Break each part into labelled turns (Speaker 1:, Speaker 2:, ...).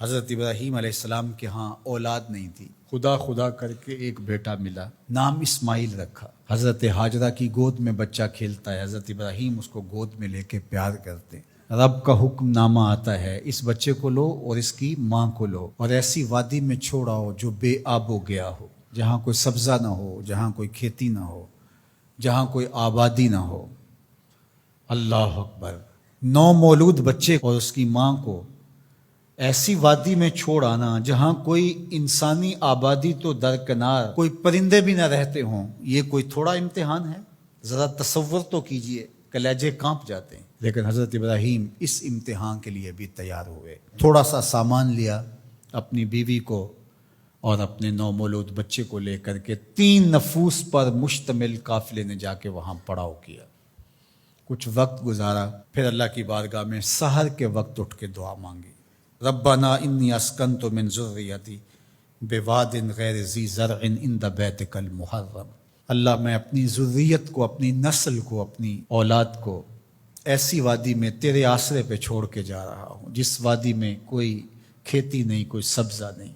Speaker 1: حضرت ابراہیم علیہ السلام کے ہاں اولاد نہیں تھی، خدا خدا کر کے ایک بیٹا ملا، نام اسماعیل رکھا۔ حضرت ہاجرہ کی گود میں بچہ کھیلتا ہے، حضرت ابراہیم اس کو گود میں لے کے پیار کرتے ہیں۔ رب کا حکم نامہ آتا ہے، اس بچے کو لو اور اس کی ماں کو لو اور ایسی وادی میں چھوڑاؤ جو بے آب و گیا ہو، جہاں کوئی سبزہ نہ ہو، جہاں کوئی کھیتی نہ ہو، جہاں کوئی آبادی نہ ہو۔ اللہ اکبر! نو مولود بچے اور اس کی ماں کو ایسی وادی میں چھوڑ آنا جہاں کوئی انسانی آبادی تو درکنار، کوئی پرندے بھی نہ رہتے ہوں، یہ کوئی تھوڑا امتحان ہے؟ ذرا تصور تو کیجئے، کلیجے کانپ جاتے ہیں۔ لیکن حضرت ابراہیم اس امتحان کے لیے بھی تیار ہوئے۔ تھوڑا سا سامان لیا، اپنی بیوی کو اور اپنے نو مولود بچے کو لے کر کے 3 نفوس پر مشتمل قافلے نے جا کے وہاں پڑاؤ کیا۔ کچھ وقت گزارا، پھر اللہ کی بارگاہ میں سحر کے وقت اٹھ کے دعا مانگی۔ ربنا انی اسکنت من ذریتی بواد غیر ذی زرع عند بیتک المحرم۔ اللہ، میں اپنی ذریت کو، اپنی نسل کو، اپنی اولاد کو ایسی وادی میں تیرے آسرے پہ چھوڑ کے جا رہا ہوں جس وادی میں کوئی کھیتی نہیں، کوئی سبزہ نہیں۔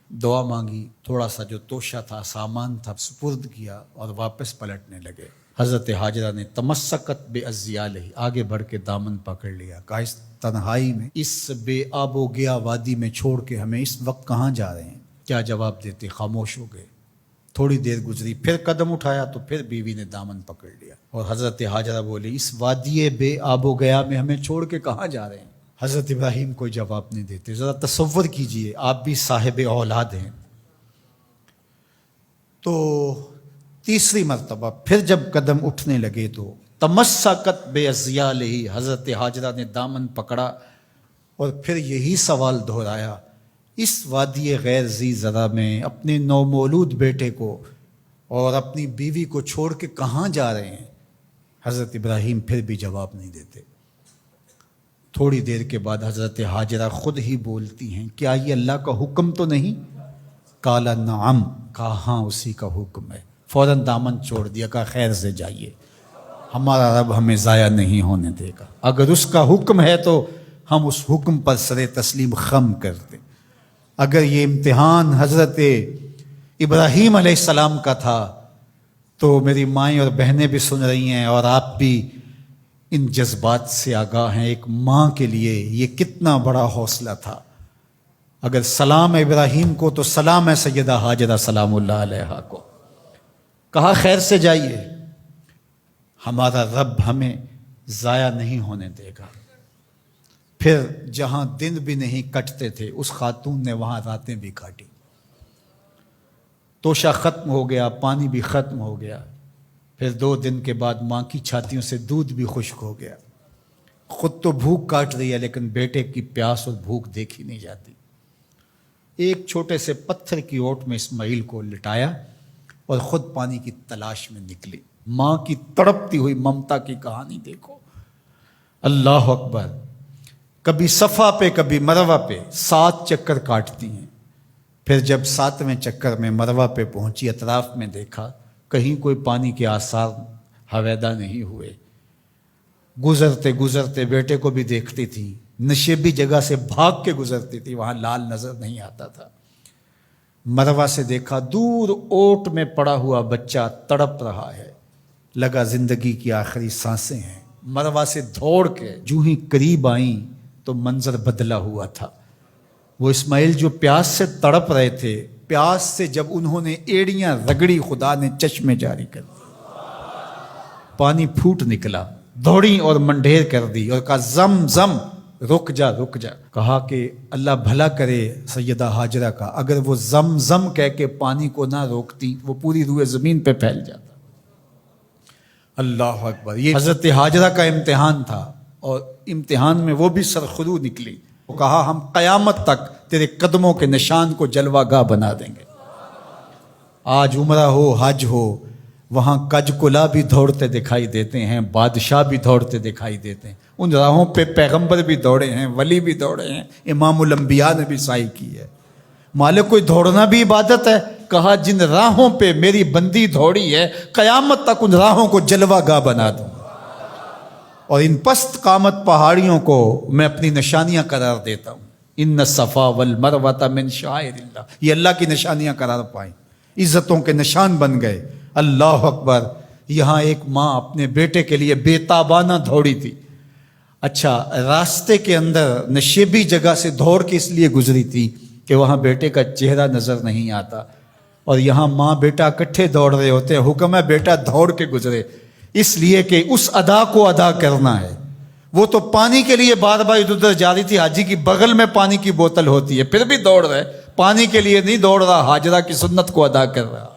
Speaker 1: دعا مانگی، تھوڑا سا جو توشہ تھا، سامان تھا، سپرد کیا اور واپس پلٹنے لگے۔ حضرت ہاجرہ نے تمسکت بعزیالہ، آگے بڑھ کے دامن پکڑ لیا، کہا اس تنہائی میں، اس بے آب و گیا وادی میں چھوڑ کے ہمیں اس وقت کہاں جا رہے ہیں؟ کیا جواب دیتے؟ خاموش ہو گئے۔ تھوڑی دیر گزری، پھر قدم اٹھایا تو پھر بیوی نے دامن پکڑ لیا اور حضرت ہاجرہ بولی اس وادی بے آب و گیا میں ہمیں چھوڑ کے کہاں جا رہے ہیں؟ حضرت ابراہیم کوئی جواب نہیں دیتے۔ ذرا تصور کیجئے، آپ بھی صاحب اولاد ہیں۔ تو تیسری مرتبہ پھر جب قدم اٹھنے لگے تو تمسکت بعزیالہ، حضرت ہاجرہ نے دامن پکڑا اور پھر یہی سوال دہرایا، اس وادی غیر ذی زرع میں اپنے نومولود بیٹے کو اور اپنی بیوی کو چھوڑ کے کہاں جا رہے ہیں؟ حضرت ابراہیم پھر بھی جواب نہیں دیتے۔ تھوڑی دیر کے بعد حضرت ہاجرہ خود ہی بولتی ہیں، کیا یہ اللہ کا حکم تو نہیں؟ قال نعم، کہا ہاں اسی کا حکم ہے۔ فوراً دامن چھوڑ دیا، کہا خیر سے جائیے، ہمارا رب ہمیں ضائع نہیں ہونے دے گا، اگر اس کا حکم ہے تو ہم اس حکم پر سر تسلیم خم کرتے۔ اگر یہ امتحان حضرت ابراہیم علیہ السلام کا تھا تو میری مائیں اور بہنیں بھی سن رہی ہیں اور آپ بھی ان جذبات سے آگاہ ہیں۔ ایک ماں کے لیے یہ کتنا بڑا حوصلہ تھا۔ اگر سلام ابراہیم کو تو سلام ہے سیدہ ہاجرہ سلام اللہ علیہا کو۔ کہا خیر سے جائیے، ہمارا رب ہمیں ضائع نہیں ہونے دے گا۔ پھر جہاں دن بھی نہیں کٹتے تھے اس خاتون نے وہاں راتیں بھی کاٹی۔ توشہ ختم ہو گیا، پانی بھی ختم ہو گیا۔ پھر 2 دن کے بعد ماں کی چھاتیوں سے دودھ بھی خشک ہو گیا۔ خود تو بھوک کاٹ رہی ہے لیکن بیٹے کی پیاس اور بھوک دیکھی نہیں جاتی۔ ایک چھوٹے سے پتھر کی اوٹ میں اسماعیل کو لٹایا اور خود پانی کی تلاش میں نکلی۔ ماں کی تڑپتی ہوئی ممتا کی کہانی دیکھو۔ اللہ اکبر! کبھی صفا پہ کبھی مروہ پہ 7 چکر کاٹتی ہیں۔ پھر جب 7ویں چکر میں مروہ پہ پہنچی، اطراف میں دیکھا، کہیں کوئی پانی کے آثار ہویدا نہیں ہوئے۔ گزرتے گزرتے بیٹے کو بھی دیکھتی تھی، نشیبی جگہ سے بھاگ کے گزرتی تھی، وہاں لال نظر نہیں آتا تھا۔ مروہ سے دیکھا، دور اوٹ میں پڑا ہوا بچہ تڑپ رہا ہے، لگا زندگی کی آخری سانسیں ہیں۔ مروہ سے دوڑ کے جو ہی قریب آئیں تو منظر بدلا ہوا تھا۔ وہ اسماعیل جو پیاس سے تڑپ رہے تھے، پیاس سے جب انہوں نے ایڑیاں رگڑی، خدا نے چشمے جاری کر دی، پانی پھوٹ نکلا۔ دوڑی اور منڈھیر کر دی اور کہا زم زم، رک جا رک جا۔ کہا کہ اللہ بھلا کرے سیدہ ہاجرہ کا، اگر وہ زم زم کہہ کے پانی کو نہ روکتی وہ پوری روئے زمین پہ پھیل جاتا۔ اللہ اکبر! یہ حضرت ہاجرہ کا امتحان تھا اور امتحان میں وہ بھی سرخرو نکلی۔ وہ کہا ہم قیامت تک تیرے قدموں کے نشان کو جلوہ گاہ بنا دیں گے۔ آج عمرہ ہو، حج ہو، وہاں کج کلا بھی دوڑتے دکھائی دیتے ہیں، بادشاہ بھی دوڑتے دکھائی دیتے ہیں۔ ان راہوں پہ پیغمبر بھی دوڑے ہیں، ولی بھی دوڑے ہیں، امام الانبیاء نے بھی سعی کی ہے۔ مالک کوئی دوڑنا بھی عبادت ہے؟ کہا جن راہوں پہ میری بندی دوڑی ہے قیامت تک ان راہوں کو جلوہ گاہ بنا دوں اور ان پست قامت پہاڑیوں کو میں اپنی نشانیاں قرار دیتا ہوں۔ ان الصفا والمروہ من شعائر اللہ، یہ اللہ کی نشانیاں قرار پائیں، عزتوں کے نشان بن گئے۔ اللہ اکبر۔ یہاں ایک ماں اپنے بیٹے کے لیے بے تابانہ دوڑی تھی۔ اچھا، راستے کے اندر نشیبی جگہ سے دوڑ کے اس لیے گزری تھی کہ وہاں بیٹے کا چہرہ نظر نہیں آتا، اور یہاں ماں بیٹا اکٹھے دوڑ رہے ہوتے ہیں، حکم ہے بیٹا دوڑ کے گزرے، اس لیے کہ اس ادا کو ادا کرنا ہے۔ وہ تو پانی کے لیے بار بار ادھر ادھر جا رہی تھی، حاجی کی بغل میں پانی کی بوتل ہوتی ہے، پھر بھی دوڑ رہے، پانی کے لیے نہیں دوڑ رہا، حاجرہ کی سنت کو ادا کر رہا۔